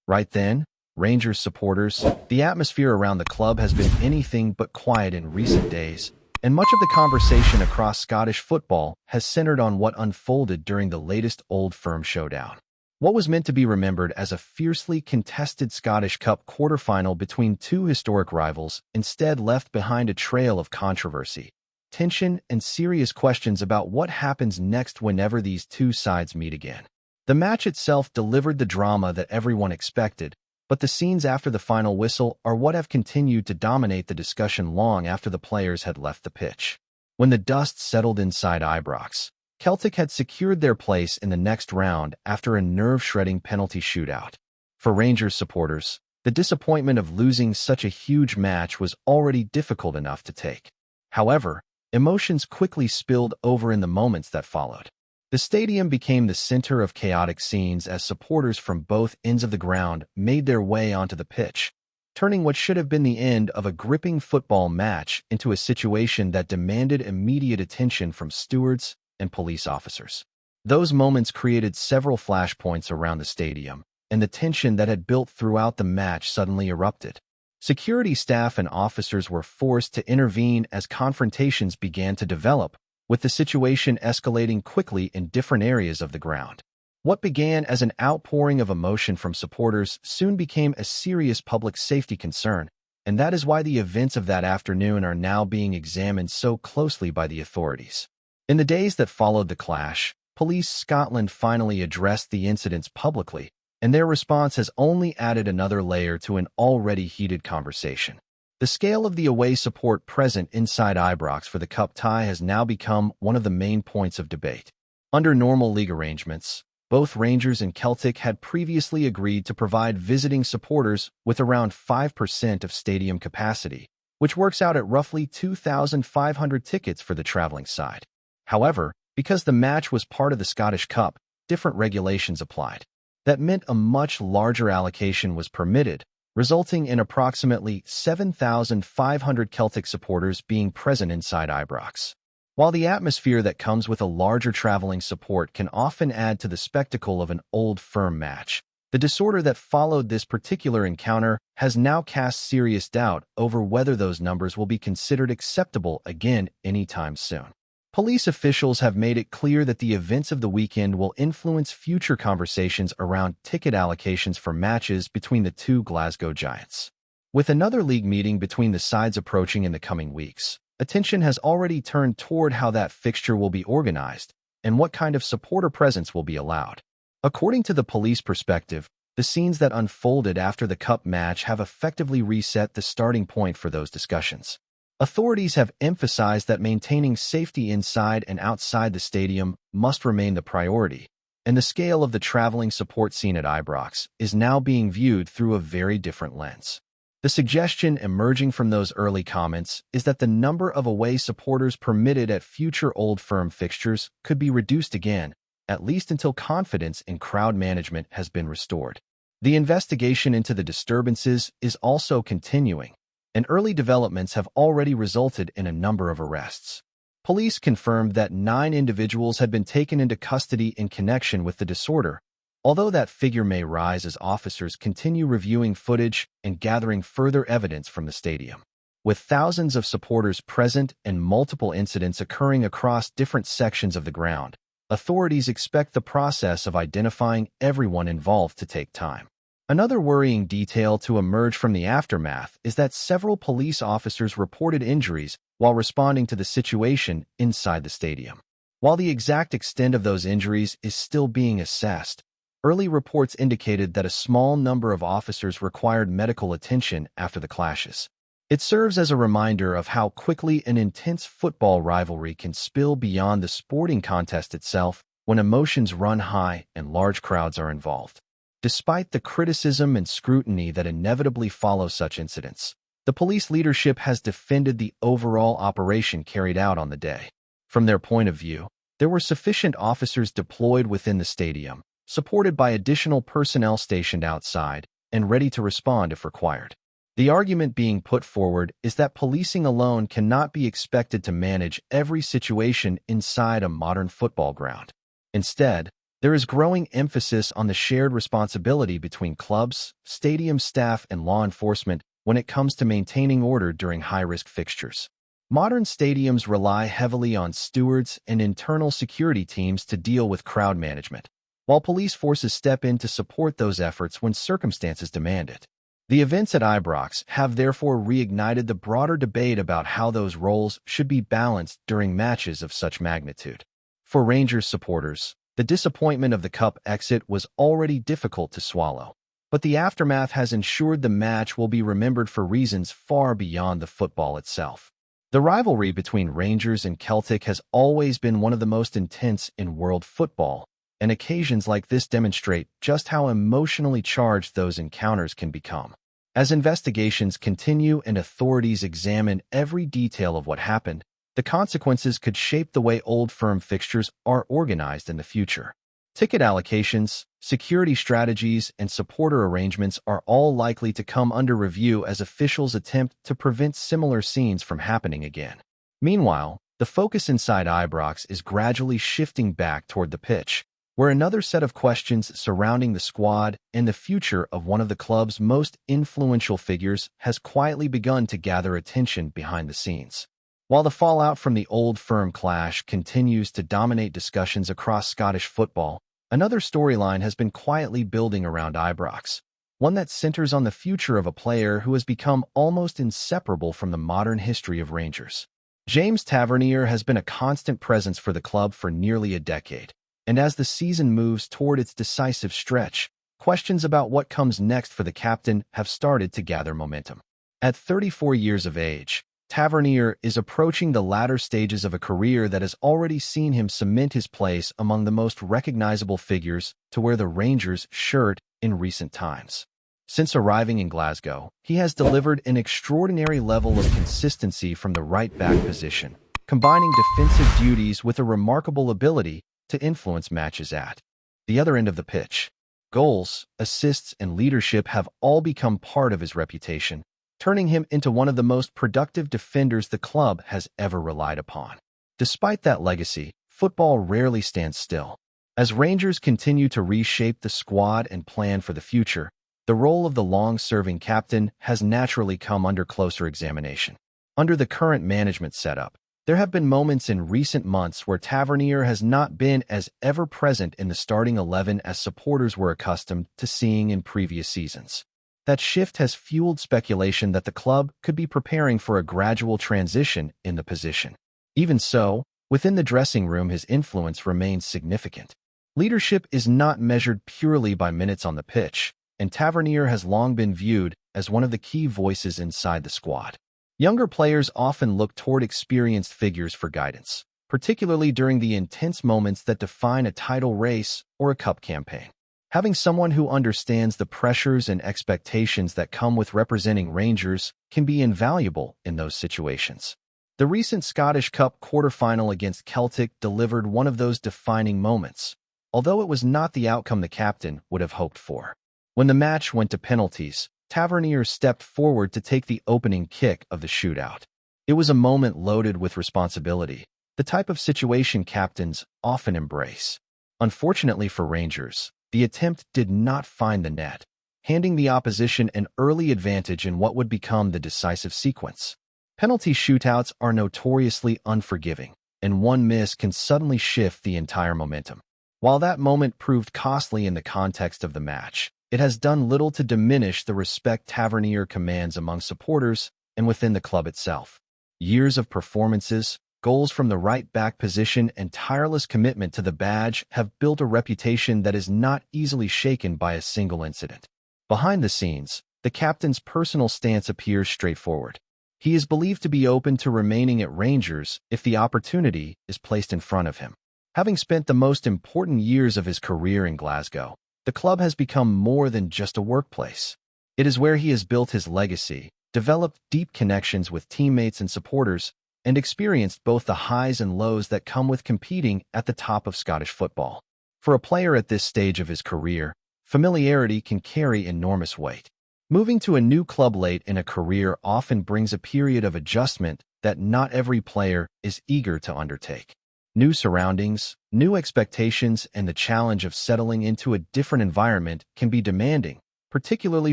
Right then, Rangers supporters, the atmosphere around the club has been anything but quiet in recent days, and much of the conversation across Scottish football has centered on what unfolded during the latest Old Firm showdown. What was meant to be remembered as a fiercely contested Scottish Cup quarter-final between two historic rivals instead left behind a trail of controversy, tension, and serious questions about what happens next whenever these two sides meet again. The match itself delivered the drama that everyone expected, but the scenes after the final whistle are what have continued to dominate the discussion long after the players had left the pitch. When the dust settled inside Ibrox, Celtic had secured their place in the next round after a nerve-shredding penalty shootout. For Rangers supporters, the disappointment of losing such a huge match was already difficult enough to take. However, emotions quickly spilled over in the moments that followed. The stadium became the center of chaotic scenes as supporters from both ends of the ground made their way onto the pitch, turning what should have been the end of a gripping football match into a situation that demanded immediate attention from stewards and police officers. Those moments created several flashpoints around the stadium, and the tension that had built throughout the match suddenly erupted. Security staff and officers were forced to intervene as confrontations began to develop, with the situation escalating quickly in different areas of the ground. What began as an outpouring of emotion from supporters soon became a serious public safety concern, and that is why the events of that afternoon are now being examined so closely by the authorities. In the days that followed the clash, Police Scotland finally addressed the incidents publicly, and their response has only added another layer to an already heated conversation. The scale of the away support present inside Ibrox for the Cup tie has now become one of the main points of debate. Under normal league arrangements, both Rangers and Celtic had previously agreed to provide visiting supporters with around 5% of stadium capacity, which works out at roughly 2,500 tickets for the traveling side. However, because the match was part of the Scottish Cup, different regulations applied. That meant a much larger allocation was permitted, resulting in approximately 7,500 Celtic supporters being present inside Ibrox. While the atmosphere that comes with a larger traveling support can often add to the spectacle of an Old Firm match, the disorder that followed this particular encounter has now cast serious doubt over whether those numbers will be considered acceptable again anytime soon. Police officials have made it clear that the events of the weekend will influence future conversations around ticket allocations for matches between the two Glasgow Giants. With another league meeting between the sides approaching in the coming weeks, attention has already turned toward how that fixture will be organized and what kind of supporter presence will be allowed. According to the police perspective, the scenes that unfolded after the Cup match have effectively reset the starting point for those discussions. Authorities have emphasized that maintaining safety inside and outside the stadium must remain the priority, and the scale of the traveling support scene at Ibrox is now being viewed through a very different lens. The suggestion emerging from those early comments is that the number of away supporters permitted at future Old Firm fixtures could be reduced again, at least until confidence in crowd management has been restored. The investigation into the disturbances is also continuing, and early developments have already resulted in a number of arrests. Police confirmed that 9 individuals had been taken into custody in connection with the disorder, although that figure may rise as officers continue reviewing footage and gathering further evidence from the stadium. With thousands of supporters present and multiple incidents occurring across different sections of the ground, authorities expect the process of identifying everyone involved to take time. Another worrying detail to emerge from the aftermath is that several police officers reported injuries while responding to the situation inside the stadium. While the exact extent of those injuries is still being assessed, early reports indicated that a small number of officers required medical attention after the clashes. It serves as a reminder of how quickly an intense football rivalry can spill beyond the sporting contest itself when emotions run high and large crowds are involved. Despite the criticism and scrutiny that inevitably follow such incidents, the police leadership has defended the overall operation carried out on the day. From their point of view, there were sufficient officers deployed within the stadium, supported by additional personnel stationed outside, and ready to respond if required. The argument being put forward is that policing alone cannot be expected to manage every situation inside a modern football ground. Instead, There is growing emphasis on the shared responsibility between clubs, stadium staff, and law enforcement when it comes to maintaining order during high-risk fixtures. Modern stadiums rely heavily on stewards and internal security teams to deal with crowd management, while police forces step in to support those efforts when circumstances demand it. The events at Ibrox have therefore reignited the broader debate about how those roles should be balanced during matches of such magnitude. For Rangers supporters, the disappointment of the cup exit was already difficult to swallow, but the aftermath has ensured the match will be remembered for reasons far beyond the football itself. The rivalry between Rangers and Celtic has always been one of the most intense in world football, and occasions like this demonstrate just how emotionally charged those encounters can become. As investigations continue and authorities examine every detail of what happened, the consequences could shape the way Old Firm fixtures are organized in the future. Ticket allocations, security strategies, and supporter arrangements are all likely to come under review as officials attempt to prevent similar scenes from happening again. Meanwhile, the focus inside Ibrox is gradually shifting back toward the pitch, where another set of questions surrounding the squad and the future of one of the club's most influential figures has quietly begun to gather attention behind the scenes. While the fallout from the Old Firm clash continues to dominate discussions across Scottish football, another storyline has been quietly building around Ibrox, one that centers on the future of a player who has become almost inseparable from the modern history of Rangers. James Tavernier has been a constant presence for the club for nearly a decade, and as the season moves toward its decisive stretch, questions about what comes next for the captain have started to gather momentum. At 34 years of age, Tavernier is approaching the latter stages of a career that has already seen him cement his place among the most recognizable figures to wear the Rangers shirt in recent times. Since arriving in Glasgow, he has delivered an extraordinary level of consistency from the right-back position, combining defensive duties with a remarkable ability to influence matches at the other end of the pitch. Goals, assists, and leadership have all become part of his reputation, turning him into one of the most productive defenders the club has ever relied upon. Despite that legacy, football rarely stands still. As Rangers continue to reshape the squad and plan for the future, the role of the long-serving captain has naturally come under closer examination. Under the current management setup, there have been moments in recent months where Tavernier has not been as ever-present in the starting 11 as supporters were accustomed to seeing in previous seasons. That shift has fueled speculation that the club could be preparing for a gradual transition in the position. Even so, within the dressing room his influence remains significant. Leadership is not measured purely by minutes on the pitch, and Tavernier has long been viewed as one of the key voices inside the squad. Younger players often look toward experienced figures for guidance, particularly during the intense moments that define a title race or a cup campaign. Having someone who understands the pressures and expectations that come with representing Rangers can be invaluable in those situations. The recent Scottish Cup quarter-final against Celtic delivered one of those defining moments, although it was not the outcome the captain would have hoped for. When the match went to penalties, Tavernier stepped forward to take the opening kick of the shootout. It was a moment loaded with responsibility, the type of situation captains often embrace. Unfortunately for Rangers, the attempt did not find the net, handing the opposition an early advantage in what would become the decisive sequence. Penalty shootouts are notoriously unforgiving, and one miss can suddenly shift the entire momentum. While that moment proved costly in the context of the match, it has done little to diminish the respect Tavernier commands among supporters and within the club itself. Years of performances, goals from the right-back position, and tireless commitment to the badge have built a reputation that is not easily shaken by a single incident. Behind the scenes, the captain's personal stance appears straightforward. He is believed to be open to remaining at Rangers if the opportunity is placed in front of him. Having spent the most important years of his career in Glasgow, the club has become more than just a workplace. It is where he has built his legacy, developed deep connections with teammates and supporters, and experienced both the highs and lows that come with competing at the top of Scottish football. For a player at this stage of his career, familiarity can carry enormous weight. Moving to a new club late in a career often brings a period of adjustment that not every player is eager to undertake. New surroundings, new expectations, and the challenge of settling into a different environment can be demanding, particularly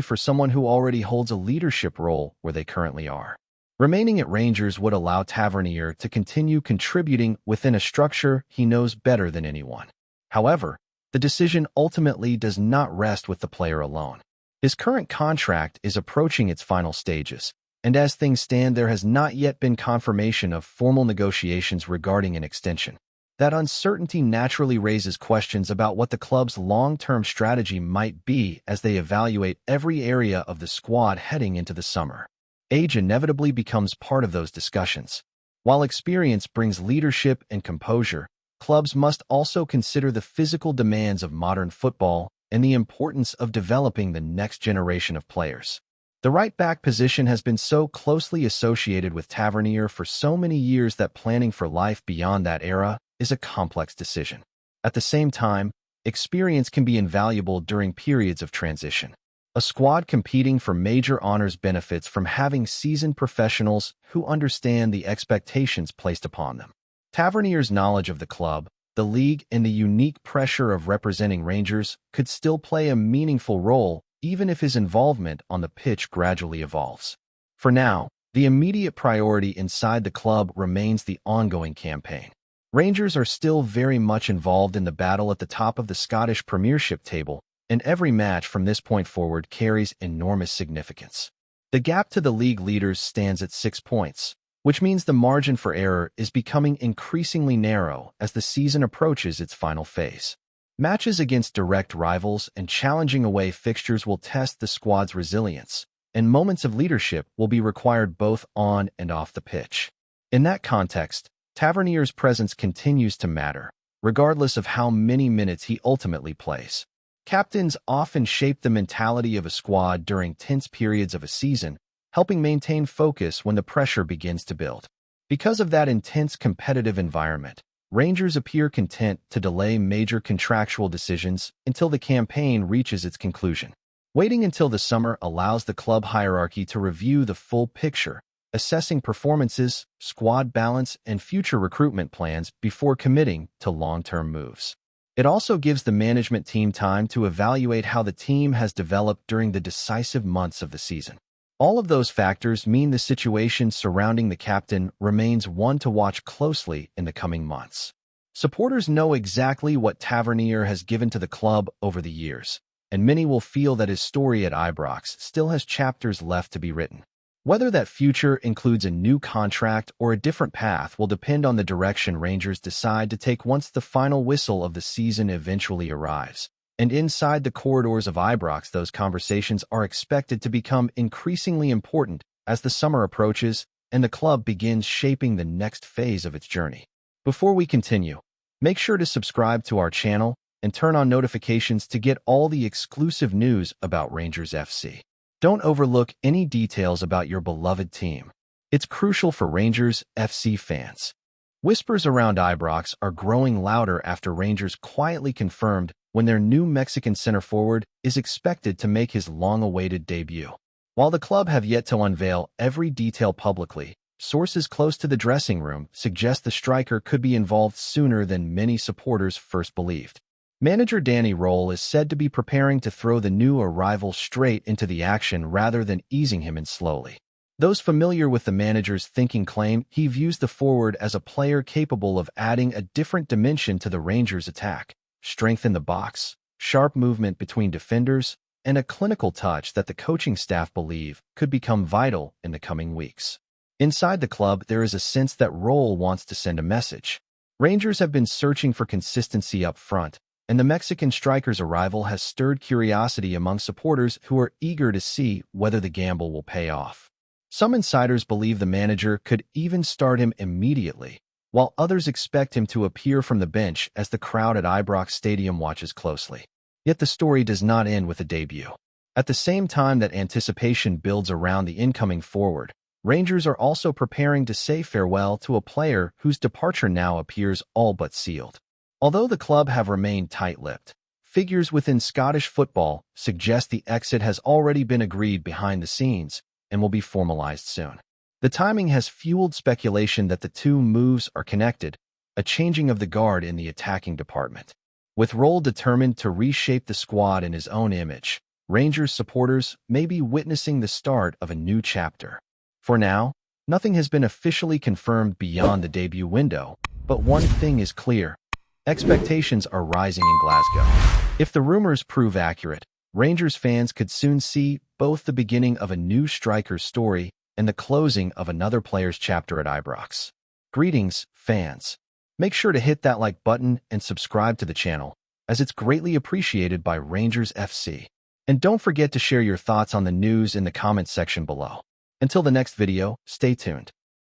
for someone who already holds a leadership role where they currently are. Remaining at Rangers would allow Tavernier to continue contributing within a structure he knows better than anyone. However, the decision ultimately does not rest with the player alone. His current contract is approaching its final stages, and as things stand, there has not yet been confirmation of formal negotiations regarding an extension. That uncertainty naturally raises questions about what the club's long-term strategy might be as they evaluate every area of the squad heading into the summer. Age inevitably becomes part of those discussions. While experience brings leadership and composure, clubs must also consider the physical demands of modern football and the importance of developing the next generation of players. The right-back position has been so closely associated with Tavernier for so many years that planning for life beyond that era is a complex decision. At the same time, experience can be invaluable during periods of transition. A squad competing for major honors benefits from having seasoned professionals who understand the expectations placed upon them. Tavernier's knowledge of the club, the league, and the unique pressure of representing Rangers could still play a meaningful role even if his involvement on the pitch gradually evolves. For now, the immediate priority inside the club remains the ongoing campaign. Rangers are still very much involved in the battle at the top of the Scottish Premiership table, and every match from this point forward carries enormous significance. The gap to the league leaders stands at 6 points, which means the margin for error is becoming increasingly narrow as the season approaches its final phase. Matches against direct rivals and challenging away fixtures will test the squad's resilience, and moments of leadership will be required both on and off the pitch. In that context, Tavernier's presence continues to matter, regardless of how many minutes he ultimately plays. Captains often shape the mentality of a squad during tense periods of a season, helping maintain focus when the pressure begins to build. Because of that intense competitive environment, Rangers appear content to delay major contractual decisions until the campaign reaches its conclusion. Waiting until the summer allows the club hierarchy to review the full picture, assessing performances, squad balance, and future recruitment plans before committing to long-term moves. It also gives the management team time to evaluate how the team has developed during the decisive months of the season. All of those factors mean the situation surrounding the captain remains one to watch closely in the coming months. Supporters know exactly what Tavernier has given to the club over the years, and many will feel that his story at Ibrox still has chapters left to be written. Whether that future includes a new contract or a different path will depend on the direction Rangers decide to take once the final whistle of the season eventually arrives. And inside the corridors of Ibrox, those conversations are expected to become increasingly important as the summer approaches and the club begins shaping the next phase of its journey. Before we continue, make sure to subscribe to our channel and turn on notifications to get all the exclusive news about Rangers FC. Don't overlook any details about your beloved team. It's crucial for Rangers FC fans. Whispers around Ibrox are growing louder after Rangers quietly confirmed when their new Mexican center forward is expected to make his long-awaited debut. While the club have yet to unveil every detail publicly, sources close to the dressing room suggest the striker could be involved sooner than many supporters first believed. Manager Danny Röhl is said to be preparing to throw the new arrival straight into the action rather than easing him in slowly. Those familiar with the manager's thinking claim he views the forward as a player capable of adding a different dimension to the Rangers' attack. Strength in the box, sharp movement between defenders, and a clinical touch that the coaching staff believe could become vital in the coming weeks. Inside the club, there is a sense that Röhl wants to send a message. Rangers have been searching for consistency up front, and the Mexican striker's arrival has stirred curiosity among supporters who are eager to see whether the gamble will pay off. Some insiders believe the manager could even start him immediately, while others expect him to appear from the bench as the crowd at Ibrox Stadium watches closely. Yet the story does not end with a debut. At the same time that anticipation builds around the incoming forward, Rangers are also preparing to say farewell to a player whose departure now appears all but sealed. Although the club have remained tight-lipped, figures within Scottish football suggest the exit has already been agreed behind the scenes and will be formalized soon. The timing has fueled speculation that the two moves are connected, a changing of the guard in the attacking department. With Röhl determined to reshape the squad in his own image, Rangers supporters may be witnessing the start of a new chapter. For now, nothing has been officially confirmed beyond the debut window, but one thing is clear. Expectations are rising in Glasgow. If the rumors prove accurate, Rangers fans could soon see both the beginning of a new striker's story and the closing of another player's chapter at Ibrox. Greetings, fans. Make sure to hit that like button and subscribe to the channel, as it's greatly appreciated by Rangers FC. And don't forget to share your thoughts on the news in the comments section below. Until the next video, stay tuned.